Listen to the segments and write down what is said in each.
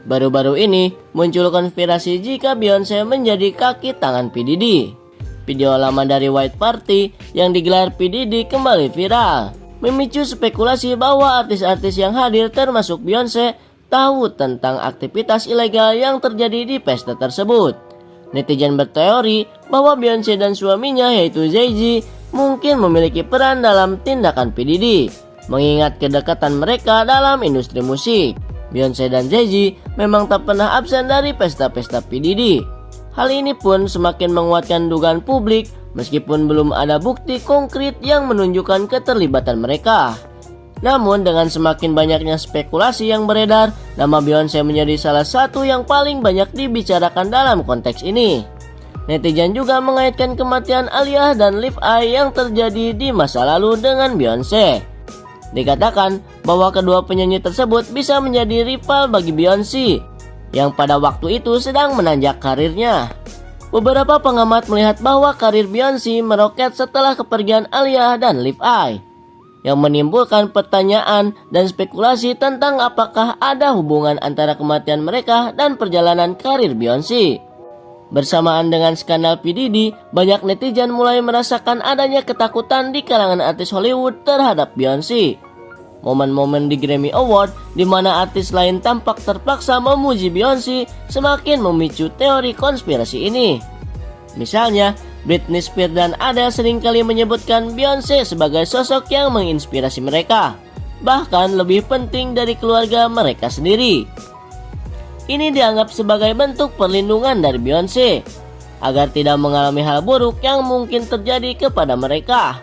Baru-baru ini muncul konspirasi jika Beyonce menjadi kaki tangan P. Diddy. Video lama dari White Party yang digelar P. Diddy kembali viral, memicu spekulasi bahwa artis-artis yang hadir termasuk Beyonce tahu tentang aktivitas ilegal yang terjadi di pesta tersebut. Netizen berteori bahwa Beyonce dan suaminya yaitu Jay-Z mungkin memiliki peran dalam tindakan P. Diddy, mengingat kedekatan mereka dalam industri musik. Beyonce dan Jay-Z memang tak pernah absen dari pesta-pesta P. Diddy. Hal ini pun semakin menguatkan dugaan publik meskipun belum ada bukti konkret yang menunjukkan keterlibatan mereka. Namun dengan semakin banyaknya spekulasi yang beredar, nama Beyonce menjadi salah satu yang paling banyak dibicarakan dalam konteks ini. Netizen juga mengaitkan kematian Aaliyah dan Liv Ai yang terjadi di masa lalu dengan Beyonce. Dikatakan bahwa kedua penyanyi tersebut bisa menjadi rival bagi Beyonce yang pada waktu itu sedang menanjak karirnya. Beberapa pengamat melihat bahwa karir Beyonce meroket setelah kepergian Aaliyah dan Liv Ai, yang menimbulkan pertanyaan dan spekulasi tentang apakah ada hubungan antara kematian mereka dan perjalanan karir Beyonce. Bersamaan dengan skandal P. Diddy, banyak netizen mulai merasakan adanya ketakutan di kalangan artis Hollywood terhadap Beyonce. Momen-momen di Grammy Award di mana artis lain tampak terpaksa memuji Beyonce semakin memicu teori konspirasi ini. Misalnya, Britney Spears dan Adele seringkali menyebutkan Beyonce sebagai sosok yang menginspirasi mereka, bahkan lebih penting dari keluarga mereka sendiri. Ini dianggap sebagai bentuk perlindungan dari Beyonce agar tidak mengalami hal buruk yang mungkin terjadi kepada mereka.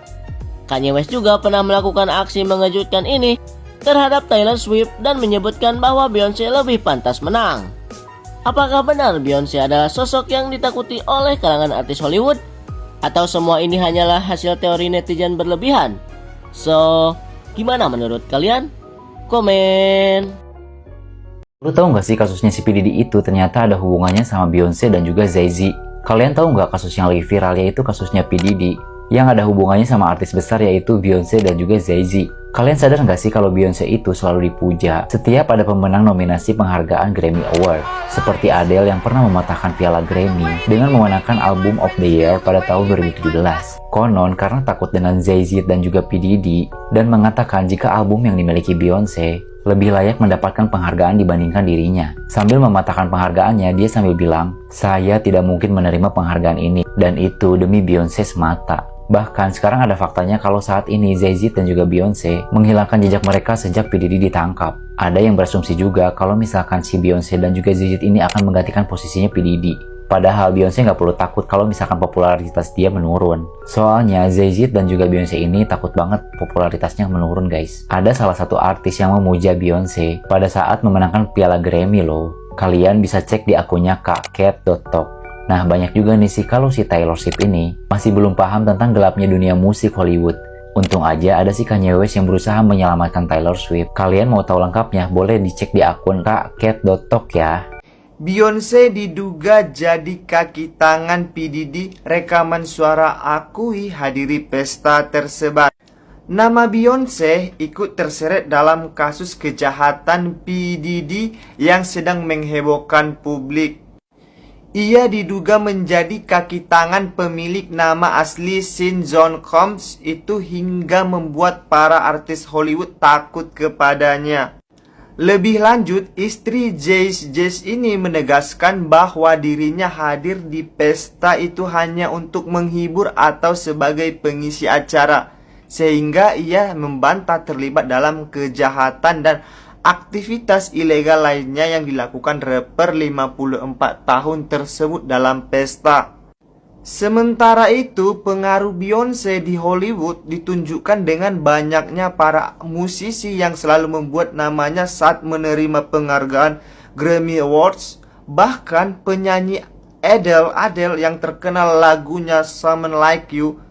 Kanye West juga pernah melakukan aksi mengejutkan ini terhadap Taylor Swift dan menyebutkan bahwa Beyonce lebih pantas menang. Apakah benar Beyonce adalah sosok yang ditakuti oleh kalangan artis Hollywood? Atau semua ini hanyalah hasil teori netizen berlebihan? So, gimana menurut kalian? Komen! Lu tahu nggak sih kasusnya si P. Diddy itu ternyata ada hubungannya sama Beyonce dan juga Jay-Z? Kalian tahu nggak kasus yang lagi viral yaitu kasusnya P. Diddy yang ada hubungannya sama artis besar yaitu Beyonce dan juga Jay-Z? Kalian sadar nggak sih kalau Beyonce itu selalu dipuja setiap ada pemenang nominasi penghargaan Grammy Award? Seperti Adele yang pernah mematahkan piala Grammy dengan memenangkan Album of the Year pada tahun 2017. Konon karena takut dengan Jay-Z dan juga P. Diddy dan mengatakan jika album yang dimiliki Beyonce lebih layak mendapatkan penghargaan dibandingkan dirinya. Sambil mematahkan penghargaannya, dia sambil bilang, "Saya tidak mungkin menerima penghargaan ini dan itu demi Beyonce semata." Bahkan sekarang ada faktanya kalau saat ini Jay-Z dan juga Beyonce menghilangkan jejak mereka sejak P. Diddy ditangkap. Ada yang berasumsi juga kalau misalkan si Beyonce dan juga Jay-Z ini akan menggantikan posisinya P. Diddy. Padahal Beyonce nggak perlu takut kalau misalkan popularitas dia menurun. Soalnya Jay-Z dan juga Beyonce ini takut banget popularitasnya menurun guys. Ada salah satu artis yang memuja Beyonce pada saat memenangkan piala Grammy loh. Kalian bisa cek di akunnya kakket.talk. Nah banyak juga nih sih kalau si Taylor Swift ini masih belum paham tentang gelapnya dunia musik Hollywood. Untung aja ada si Kanye West yang berusaha menyelamatkan Taylor Swift. Kalian mau tahu lengkapnya boleh dicek di akun kakket.talk ya. Beyonce diduga jadi kaki tangan P. Diddy, rekaman suara akui hadiri pesta tersebar. Nama Beyonce ikut terseret dalam kasus kejahatan P. Diddy yang sedang menghebohkan publik. Ia diduga menjadi kaki tangan pemilik nama asli Sean John Combs itu hingga membuat para artis Hollywood takut kepadanya. Lebih lanjut, istri Jay-Z ini menegaskan bahwa dirinya hadir di pesta itu hanya untuk menghibur atau sebagai pengisi acara, sehingga ia membantah terlibat dalam kejahatan dan aktivitas ilegal lainnya yang dilakukan rapper 54 tahun tersebut dalam pesta. Sementara itu, pengaruh Beyonce di Hollywood ditunjukkan dengan banyaknya para musisi yang selalu membuat namanya saat menerima penghargaan Grammy Awards. Bahkan penyanyi Adele yang terkenal lagunya Someone Like You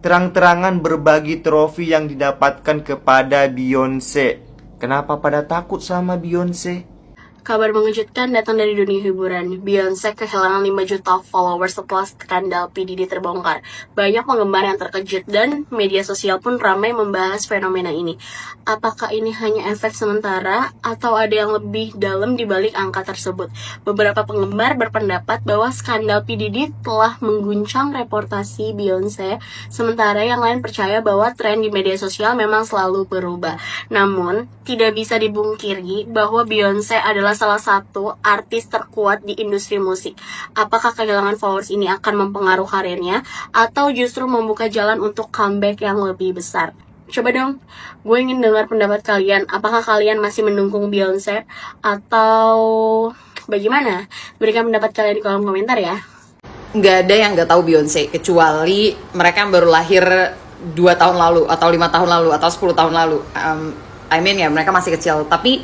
terang-terangan berbagi trofi yang didapatkan kepada Beyonce. Kenapa pada takut sama Beyonce? Kabar mengejutkan datang dari dunia hiburan. Beyonce kehilangan 5 juta followers setelah skandal P. Diddy terbongkar. Banyak penggemar yang terkejut dan media sosial pun ramai membahas fenomena ini. Apakah ini hanya efek sementara atau ada yang lebih dalam di balik angka tersebut? Beberapa penggemar berpendapat bahwa skandal P. Diddy telah mengguncang reputasi Beyonce, sementara yang lain percaya bahwa tren di media sosial memang selalu berubah. Namun, tidak bisa dibungkiri bahwa Beyonce adalah salah satu artis terkuat di industri musik. Apakah kehilangan followers ini akan mempengaruhi karirnya atau justru membuka jalan untuk comeback yang lebih besar? Coba dong, gue ingin dengar pendapat kalian. Apakah kalian masih mendukung Beyonce atau bagaimana? Berikan pendapat kalian di kolom komentar ya. Nggak ada yang nggak tahu Beyonce, kecuali mereka yang baru lahir 2 tahun lalu atau 5 tahun lalu atau 10 tahun lalu. Ya mereka masih kecil, tapi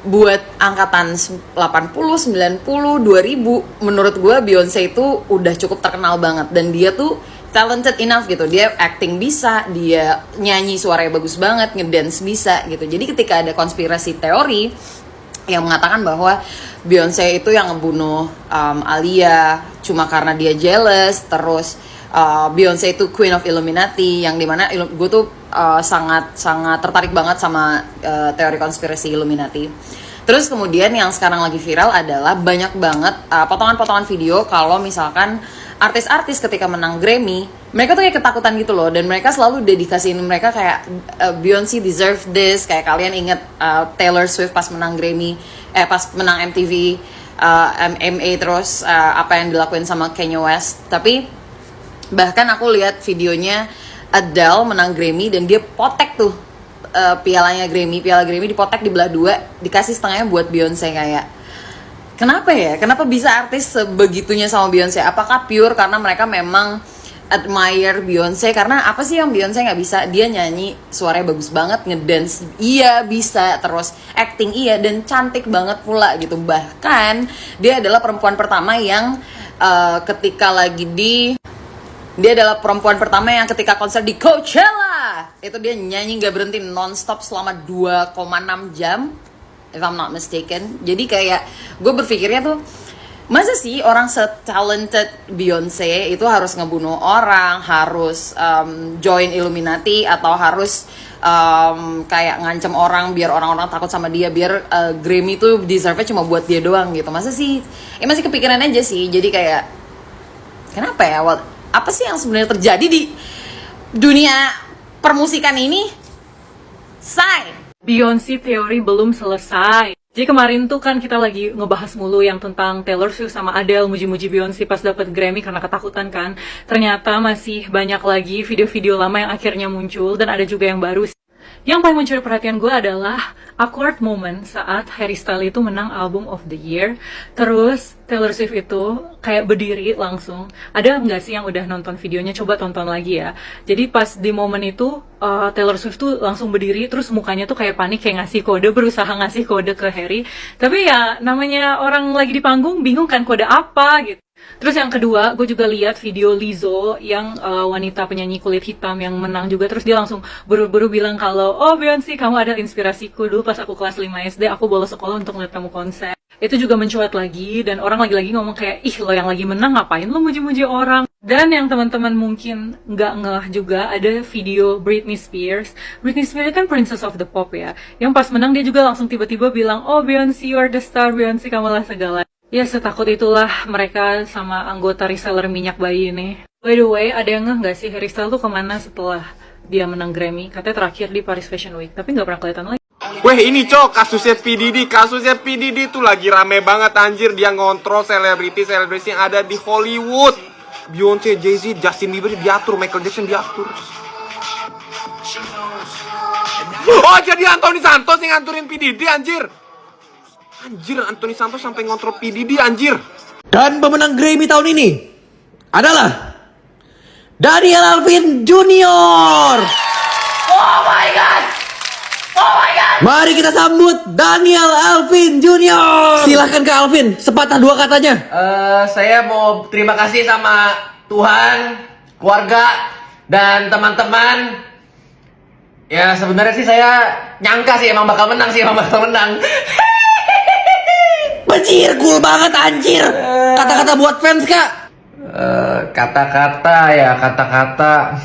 buat angkatan 80, 90, 2000, menurut gue Beyonce itu udah cukup terkenal banget. Dan dia tuh talented enough gitu, dia acting bisa, dia nyanyi suaranya bagus banget, ngedance bisa gitu. Jadi ketika ada konspirasi teori yang mengatakan bahwa Beyonce itu yang ngebunuh Alia cuma karena dia jealous, terus Beyonce itu Queen of Illuminati, yang dimana gue tuh sangat tertarik banget sama teori konspirasi Illuminati. Terus kemudian yang sekarang lagi viral adalah banyak banget potongan-potongan video kalau misalkan artis-artis ketika menang Grammy, mereka tuh kayak ketakutan gitu loh, dan mereka selalu dedikasiin mereka kayak Beyonce deserve this. Kayak kalian inget Taylor Swift pas menang Grammy, pas menang MTV, MA, terus apa yang dilakuin sama Kanye West. Tapi bahkan aku lihat videonya Adele menang Grammy dan dia potek tuh piala Grammy dipotek di belah 2, dikasih setengahnya buat Beyonce. Kayak kenapa ya? Kenapa bisa artis sebegitunya sama Beyonce? Apakah pure karena mereka memang admire Beyonce? Karena apa sih yang Beyonce nggak bisa? Dia nyanyi suaranya bagus banget, ngedance iya bisa, terus acting iya, dan cantik banget pula gitu. Bahkan dia adalah perempuan pertama yang ketika konser di Coachella itu dia nyanyi gak berhenti nonstop selama 2,6 jam, if I'm not mistaken. Jadi kayak gue berpikirnya tuh, masa sih orang se-talented Beyonce itu harus ngebunuh orang, harus join Illuminati, atau harus kayak ngancem orang biar orang-orang takut sama dia, biar Grammy tuh deserve-nya cuma buat dia doang gitu. Masa sih? Ya masih kepikiran aja sih. Jadi kayak kenapa ya? Apa sih yang sebenarnya terjadi di dunia permusikan ini? Beyonce teori belum selesai. Jadi kemarin tuh kan kita lagi ngebahas mulu yang tentang Taylor Swift sama Adele muji-muji Beyonce pas dapet Grammy karena ketakutan kan. Ternyata masih banyak lagi video-video lama yang akhirnya muncul, dan ada juga yang baru. Yang paling mencuri perhatian gue adalah awkward moment saat Harry Styles itu menang Album of the Year. Terus Taylor Swift itu kayak berdiri langsung. Ada nggak sih yang udah nonton videonya? Coba tonton lagi ya. Jadi pas di momen itu Taylor Swift tuh langsung berdiri, terus mukanya tuh kayak panik, kayak ngasih kode, berusaha ngasih kode ke Harry. Tapi ya namanya orang lagi di panggung bingung kan kode apa gitu. Terus yang kedua, gue juga lihat video Lizzo yang wanita penyanyi kulit hitam yang menang juga. Terus dia langsung buru-buru bilang kalau, oh Beyonce, kamu ada inspirasiku dulu pas aku kelas 5 SD, aku bolos sekolah untuk ngeliat kamu konser. Itu juga mencuat lagi, dan orang lagi-lagi ngomong kayak, ih lo yang lagi menang ngapain lo muji-muji orang. Dan yang teman-teman mungkin nggak ngeh juga, ada video Britney Spears. Britney Spears kan princess of the pop ya, yang pas menang dia juga langsung tiba-tiba bilang, oh Beyonce, you are the star, Beyonce, kamulah segala. Ya setakut itulah mereka sama anggota reseller minyak bayi ini. By the way, ada yang ngeh nggak sih Harry Styles tuh kemana setelah dia menang Grammy? Katanya terakhir di Paris Fashion Week, tapi nggak pernah kelihatan lagi. Weh ini cok, kasusnya P. Diddy tuh lagi rame banget anjir. Dia ngontrol selebriti yang ada di Hollywood. Beyonce, Jay-Z, Justin Bieber diatur, Michael Jackson diatur. Oh jadi Anthony Santos yang nganturin P. Diddy anjir. Anjir, Anthony Santos sampai ngontrol P. Diddy anjir. Dan pemenang Grammy tahun ini adalah Daniel Alvin Junior. Oh my god. Mari kita sambut Daniel Alvin Junior. Silahkan Kak Alvin, sepatah dua katanya. Saya mau terima kasih sama Tuhan, keluarga, dan teman-teman. Ya sebenarnya sih saya nyangka sih emang bakal menang. Anjir, cool banget anjir. Kata-kata buat fans kak. Kata-kata ya, kata-kata.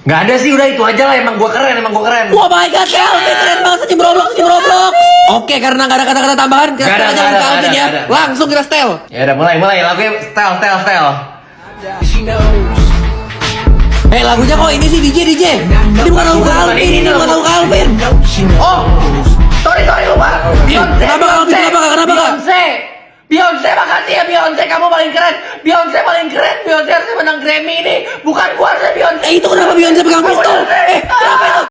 Nggak ada sih, udah itu aja lah. Emang gua keren. Wah my god, Alvin keren banget sih Roblox. Oke, karena nggak ada kata-kata tambahan, kita Nggak ada, setel aja nggak ke ada, Alvin nggak ya. ada. Langsung kita setel. Ya udah mulai lagunya style. Lagunya kok ini sih DJ. Ini bukan lagu ke Alvin, ini bukan lagu ke Alvin. Oh, sorry lupa. Beyonce. Kenapa Alvin? Kenapa kak? Beyonce, makasih ya Beyonce, kamu paling keren. Beyonce harusnya menang Grammy ini. Bukan gua, harusnya Beyonce. Itu kenapa Beyonce pegang pistol? Kenapa itu?